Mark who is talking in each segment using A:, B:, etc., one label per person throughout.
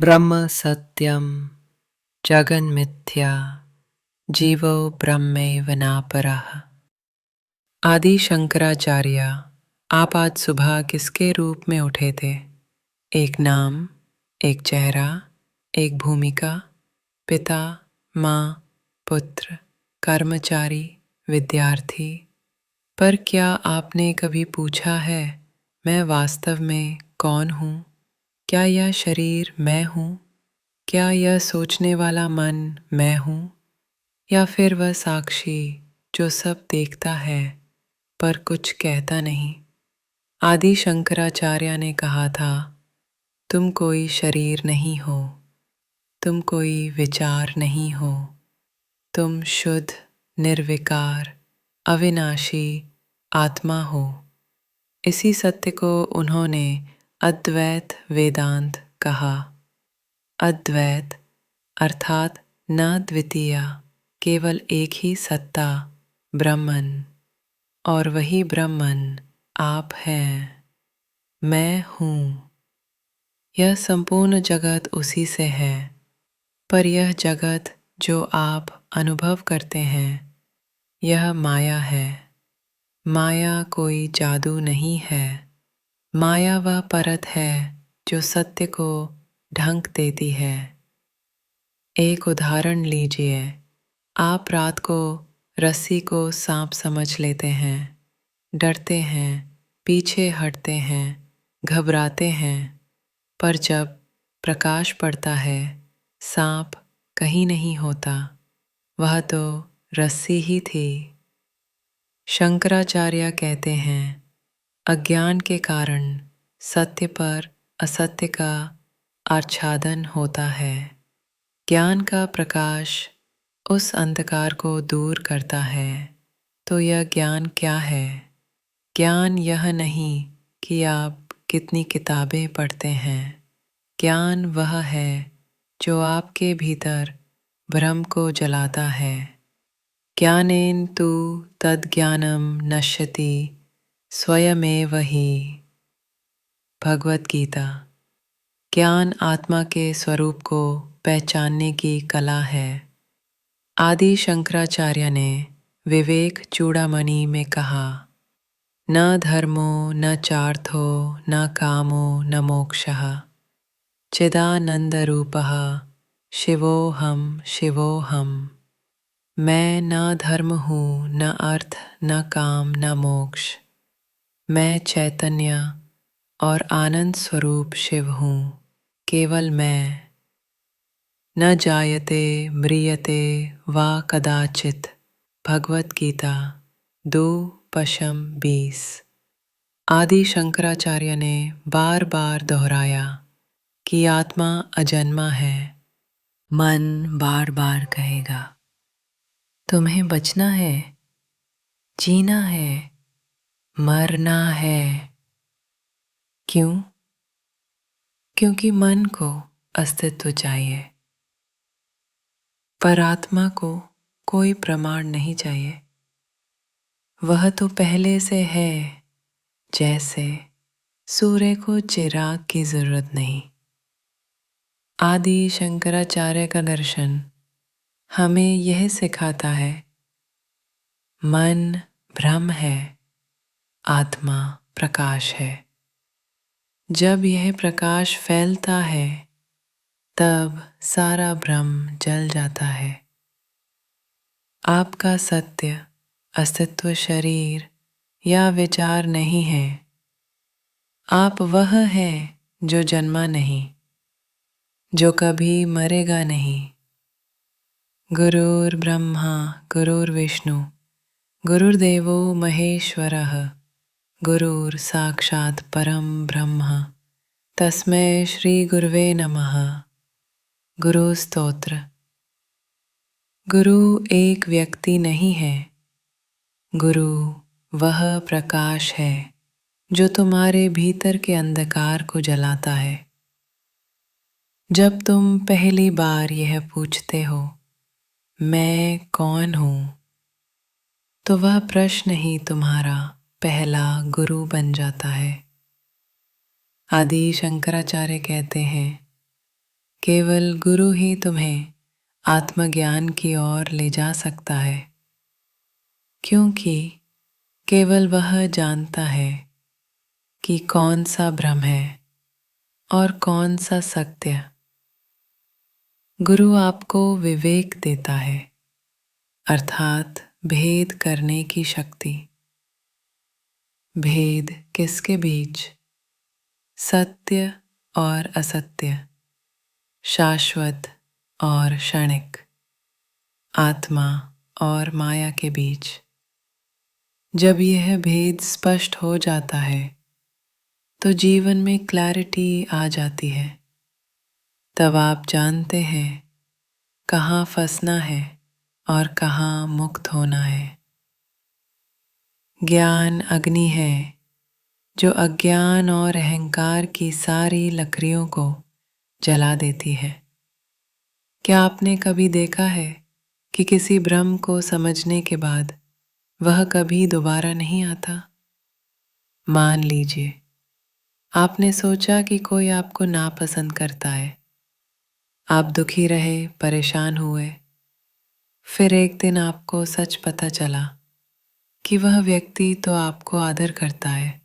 A: ब्रह्म सत्यम जगन्मिथ्या जीवो ब्रह्मैव नापरः। आदि शंकराचार्य, आप आज सुबह किसके रूप में उठे थे? एक नाम, एक चेहरा, एक भूमिका, पिता, माँ, पुत्र, कर्मचारी, विद्यार्थी। पर क्या आपने कभी पूछा है, मैं वास्तव में कौन हूँ? क्या यह शरीर मैं हूँ? क्या यह सोचने वाला मन मैं हूँ, या फिर वह साक्षी जो सब देखता है पर कुछ कहता नहीं? आदि शंकराचार्य ने कहा था, तुम कोई शरीर नहीं हो, तुम कोई विचार नहीं हो, तुम शुद्ध, निर्विकार, अविनाशी आत्मा हो। इसी सत्य को उन्होंने अद्वैत वेदांत कहा। अद्वैत अर्थात न द्वितीय, केवल एक ही सत्ता, ब्रह्मन। और वही ब्रह्मन आप हैं, मैं हूँ। यह संपूर्ण जगत उसी से है, पर यह जगत जो आप अनुभव करते हैं, यह माया है। माया कोई जादू नहीं है। माया वह परत है जो सत्य को ढंक देती है। एक उदाहरण लीजिए। आप रात को रस्सी को सांप समझ लेते हैं, डरते हैं, पीछे हटते हैं, घबराते हैं। पर जब प्रकाश पड़ता है, सांप कहीं नहीं होता, वह तो रस्सी ही थी। शंकराचार्य कहते हैं, अज्ञान के कारण सत्य पर असत्य का आच्छादन होता है। ज्ञान का प्रकाश उस अंधकार को दूर करता है। तो यह ज्ञान क्या है? ज्ञान यह नहीं कि आप कितनी किताबें पढ़ते हैं। ज्ञान वह है जो आपके भीतर भ्रम को जलाता है। ज्ञानेन तु तद्ज्ञानम नश्यति स्वयमेव हि। भगवत गीता। ज्ञान आत्मा के स्वरूप को पहचानने की कला है। आदि शंकराचार्य ने विवेक चूड़ामणि में कहा, न धर्मो न चार्थो न कामो न मोक्षः, चिदानंदरूपः शिवोहम शिवोहम। मैं न धर्म हूँ, न अर्थ, न काम, न मोक्ष। मैं चैतन्य और आनंद स्वरूप शिव हूँ, केवल मैं। न जायते म्रियते वा कदाचित। भगवत गीता 2:20। आदि शंकराचार्य ने बार बार दोहराया कि आत्मा अजन्मा है। मन बार बार कहेगा, तुम्हें बचना है, जीना है, मरना है। क्यों? क्योंकि मन को अस्तित्व चाहिए, पर आत्मा को कोई प्रमाण नहीं चाहिए। वह तो पहले से है, जैसे सूर्य को चिराग की जरूरत नहीं। आदि शंकराचार्य का दर्शन हमें यह सिखाता है, मन भ्रम है, आत्मा प्रकाश है। जब यह प्रकाश फैलता है, तब सारा भ्रम जल जाता है। आपका सत्य अस्तित्व शरीर या विचार नहीं है। आप वह है जो जन्मा नहीं, जो कभी मरेगा नहीं। गुरुर् ब्रह्मा गुरुर्विष्णु गुरुर्देवो महेश्वरः, गुरुर् साक्षात् परम ब्रह्म, तस्मै श्री गुरुवे नमः। गुरु स्तोत्र। गुरु एक व्यक्ति नहीं है। गुरु वह प्रकाश है जो तुम्हारे भीतर के अंधकार को जलाता है। जब तुम पहली बार यह पूछते हो, मैं कौन हूँ, तो वह प्रश्न ही तुम्हारा पहला गुरु बन जाता है। आदि शंकराचार्य कहते हैं, केवल गुरु ही तुम्हें आत्मज्ञान की ओर ले जा सकता है, क्योंकि केवल वह जानता है कि कौन सा भ्रम है और कौन सा सत्य। गुरु आपको विवेक देता है, अर्थात भेद करने की शक्ति। भेद किसके बीच? सत्य और असत्य, शाश्वत और क्षणिक, आत्मा और माया के बीच। जब यह भेद स्पष्ट हो जाता है तो जीवन में क्लैरिटी आ जाती है। तब आप जानते हैं कहाँ फंसना है और कहाँ मुक्त होना है। ज्ञान अग्नि है जो अज्ञान और अहंकार की सारी लकड़ियों को जला देती है। क्या आपने कभी देखा है कि किसी भ्रम को समझने के बाद वह कभी दोबारा नहीं आता? मान लीजिए आपने सोचा कि कोई आपको नापसंद करता है। आप दुखी रहे, परेशान हुए। फिर एक दिन आपको सच पता चला कि वह व्यक्ति तो आपको आदर करता है।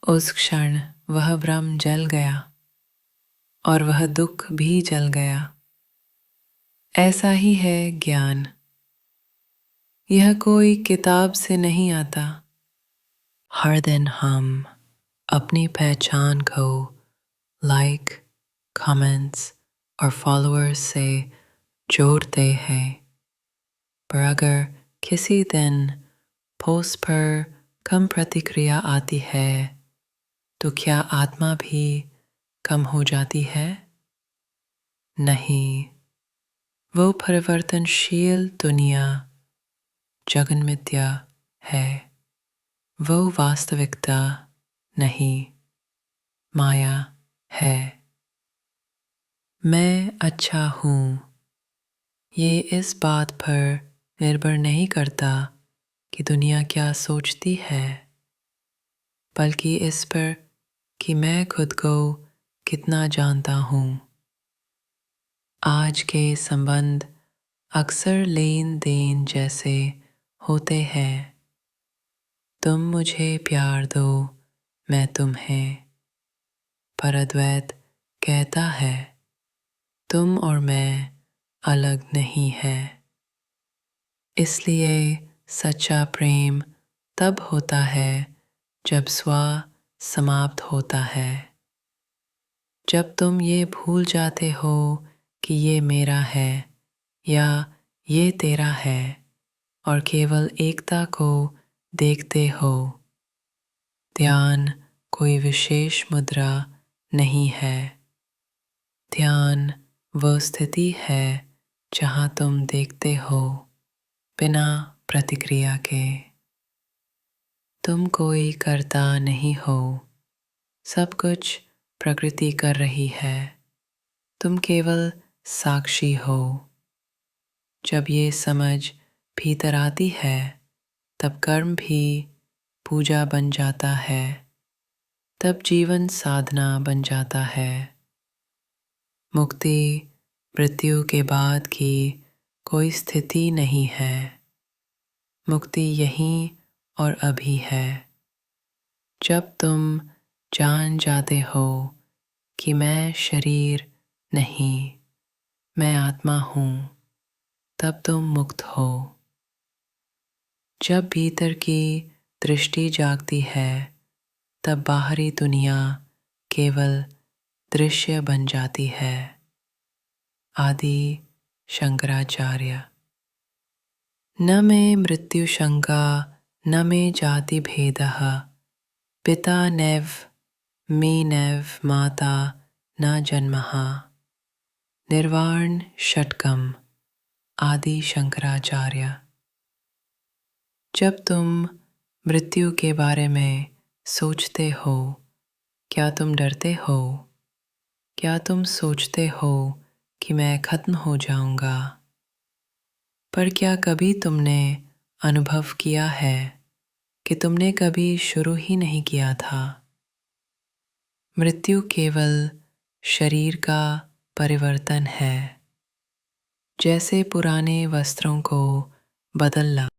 A: उस क्षण वह भ्रम जल गया और वह दुख भी जल गया। ऐसा ही है ज्ञान। यह कोई किताब से नहीं आता। हर दिन हम अपनी पहचान को लाइक, कमेंट्स और फॉलोअर्स से जोड़ते हैं, पर अगर किसी दिन पोस्ट पर कम प्रतिक्रिया आती है तो क्या आत्मा भी कम हो जाती है? नहीं, वो परिवर्तनशील दुनिया जगन मिथ्या है। वो वास्तविकता नहीं, माया है। मैं अच्छा हूँ, ये इस बात पर निर्भर नहीं करता कि दुनिया क्या सोचती है, बल्कि इस पर कि मैं खुद को कितना जानता हूँ। आज के संबंध अक्सर लेन देन जैसे होते हैं। तुम मुझे प्यार दो, मैं तुम्हें। पर अद्वैत कहता है तुम और मैं अलग नहीं है। इसलिए सच्चा प्रेम तब होता है जब स्व समाप्त होता है। जब तुम ये भूल जाते हो कि ये मेरा है या ये तेरा है और केवल एकता को देखते हो। ध्यान कोई विशेष मुद्रा नहीं है। ध्यान वो स्थिति है जहाँ तुम देखते हो बिना प्रतिक्रिया के। तुम कोई कर्ता नहीं हो, सब कुछ प्रकृति कर रही है। तुम केवल साक्षी हो। जब ये समझ भीतर आती है तब कर्म भी पूजा बन जाता है। तब जीवन साधना बन जाता है। मुक्ति मृत्यु के बाद की कोई स्थिति नहीं है। मुक्ति यहीं और अभी है। जब तुम जान जाते हो कि मैं शरीर नहीं, मैं आत्मा हूँ, तब तुम मुक्त हो। जब भीतर की दृष्टि जागती है तब बाहरी दुनिया केवल दृश्य बन जाती है। आदि शंकराचार्य। न मे मृत्यु शंका न मे जाति भेदः, पिता नैव मे नैव माता न जन्मः। निर्वाण षट्कम। आदि शंकराचार्य। जब तुम मृत्यु के बारे में सोचते हो, क्या तुम डरते हो? क्या तुम सोचते हो कि मैं खत्म हो जाऊंगा? पर क्या कभी तुमने अनुभव किया है कि तुमने कभी शुरू ही नहीं किया था? मृत्यु केवल शरीर का परिवर्तन है, जैसे पुराने वस्त्रों को बदलना